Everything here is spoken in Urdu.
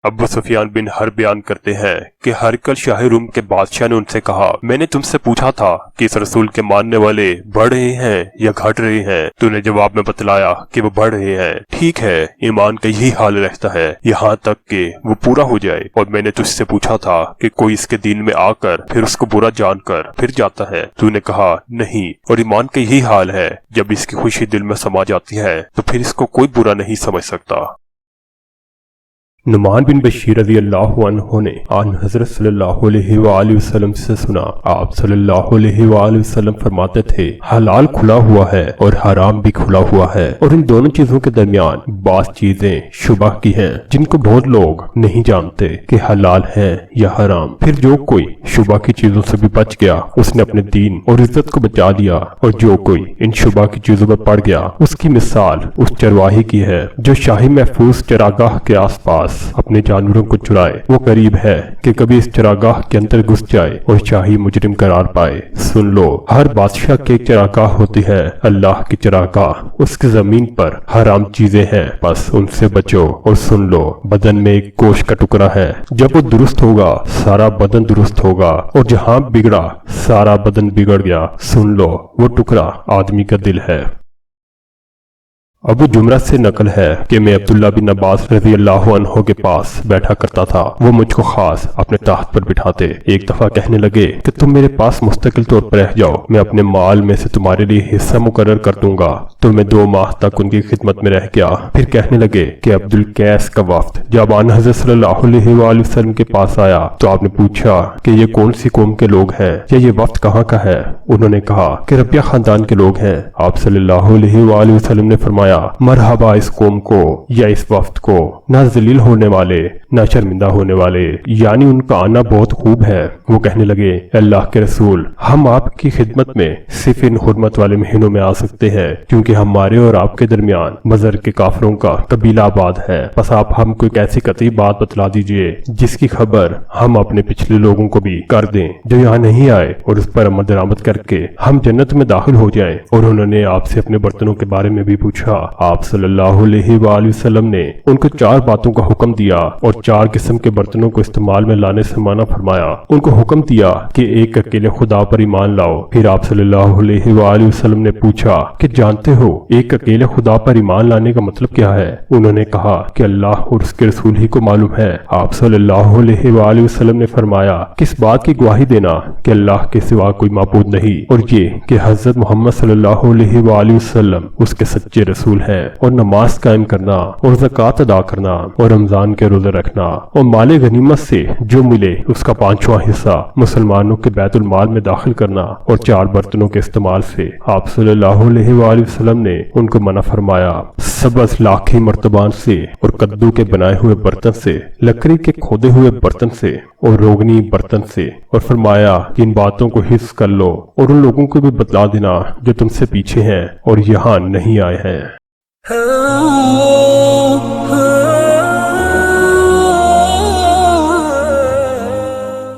ابو سفیان بن حرب بیان کرتے ہیں کہ ہرقل شاہ روم کے بادشاہ نے ان سے کہا، میں نے تم سے پوچھا تھا کہ اس رسول کے ماننے والے بڑھ رہے ہیں یا گھٹ رہے ہیں؟ تو نے جواب میں بتلایا کہ وہ بڑھ رہے ہیں۔ ٹھیک ہے، ایمان کا یہی حال رہتا ہے یہاں تک کہ وہ پورا ہو جائے، اور میں نے تجھ سے پوچھا تھا کہ کوئی اس کے دین میں آ کر پھر اس کو برا جان کر پھر جاتا ہے؟ تو نے کہا نہیں، اور ایمان کا یہی حال ہے، جب اس کی خوشی دل میں سما جاتی ہے تو پھر اس کو کوئی برا نہیں سمجھ سکتا۔ نعمان بن بشیر رضی اللہ عنہ نے آن حضرت صلی اللہ علیہ وآلہ وسلم سے سنا، آپ صلی اللہ علیہ وآلہ وسلم فرماتے تھے، حلال کھلا ہوا ہے اور حرام بھی کھلا ہوا ہے، اور ان دونوں چیزوں کے درمیان بعض چیزیں شبہ کی ہیں جن کو بہت لوگ نہیں جانتے کہ حلال ہے یا حرام۔ پھر جو کوئی شبہ کی چیزوں سے بھی بچ گیا اس نے اپنے دین اور عزت کو بچا لیا، اور جو کوئی ان شبہ کی چیزوں پر پڑ گیا اس کی مثال اس چرواہی کی ہے جو شاہی محفوظ چراگاہ کے آس پاس اپنے جانوروں کو چرائے۔ وہ قریب ہے کہ کبھی اس چراگاہ کے اندر گھس جائے اور شاہی مجرم قرار پائے۔ سن لو، ہر بادشاہ کی ایک چراگاہ ہوتی ہے، اللہ کی چراگاہ اس کی زمین پر حرام چیزیں ہیں، بس ان سے بچو۔ اور سن لو، بدن میں ایک گوشت کا ٹکڑا ہے، جب وہ درست ہوگا سارا بدن درست ہوگا، اور جہاں بگڑا سارا بدن بگڑ گیا۔ سن لو، وہ ٹکڑا آدمی کا دل ہے۔ ابو جمرہ سے نقل ہے کہ میں عبداللہ بن عباس رضی اللہ عنہ کے پاس بیٹھا کرتا تھا، وہ مجھ کو خاص اپنے تخت پر بٹھاتے۔ ایک دفعہ کہنے لگے کہ تم میرے پاس مستقل طور پر رہ جاؤ، میں اپنے مال میں سے تمہارے لیے حصہ مقرر کر دوں گا۔ تو میں 2 ماہ تک ان کی خدمت میں رہ گیا۔ پھر کہنے لگے کہ عبدالقیس کا وفد جب آن حضرت صلی اللہ علیہ وآلہ وسلم کے پاس آیا تو آپ نے پوچھا کہ یہ کون سی قوم کے لوگ ہیں یا یہ وفد کہاں کا ہے؟ انہوں نے کہا کہ ربیہ خاندان کے لوگ ہیں۔ آپ صلی اللہ علیہ وآلہ وسلم نے فرمایا، مرحبا اس قوم کو یا اس وفد کو، نہ ذلیل ہونے والے نہ شرمندہ ہونے والے، یعنی ان کا آنا بہت خوب ہے۔ وہ کہنے لگے، اللہ کے رسول، ہم آپ کی خدمت میں صرف ان حرمت والے مہینوں میں آ سکتے ہیں کیونکہ ہمارے اور آپ کے درمیان مضر کے کافروں کا قبیلہ آباد ہے، بس آپ ہم کو ایک ایسی قطعی بات بتلا دیجئے جس کی خبر ہم اپنے پچھلے لوگوں کو بھی کر دیں جو یہاں نہیں آئے، اور اس پر عمل درآمد کر کے ہم جنت میں داخل ہو جائیں۔ اور انہوں نے آپ سے اپنے برتنوں کے بارے میں بھی پوچھا۔ آپ صلی اللہ علیہ وآلہ وسلم نے ان کو 4 باتوں کا حکم دیا اور 4 قسم کے برتنوں کو استعمال میں لانے سے منع فرمایا۔ ان کو حکم دیا کہ ایک اکیلے خدا پر ایمان لاؤ۔ پھر آپ صلی اللہ علیہ وآلہ وسلم نے پوچھا کہ جانتے ہو ایک اکیلے خدا پر ایمان لانے کا مطلب کیا ہے؟ انہوں نے کہا کہ اللہ اور اس کے رسول ہی کو معلوم ہے۔ آپ صلی اللہ علیہ وآلہ وسلم نے فرمایا، کس بات کی گواہی دینا کہ اللہ کے سوا کوئی معبود نہیں، اور یہ کہ حضرت محمد صلی اللہ علیہ وآلہ وسلم اس کے سچے رسول ہیں، اور نماز قائم کرنا اور زکوٰۃ ادا کرنا اور رمضان کے روزے رکھنا، اور مال غنیمت سے جو ملے اس کا 5واں حصہ مسلمانوں کے بیت المال میں داخل کرنا، اور 4 برتنوں کے استعمال سے آپ صلی اللہ علیہ وآلہ وسلم نے ان کو منع فرمایا، سبز لاکھی مرتبان سے اور کدو کے بنائے ہوئے برتن سے، لکڑی کے کھودے ہوئے برتن سے اور روغنی برتن سے، اور فرمایا کہ ان باتوں کو حفظ کر لو اور ان لوگوں کو بھی بتلا دینا جو تم سے پیچھے ہیں اور یہاں نہیں آئے ہیں۔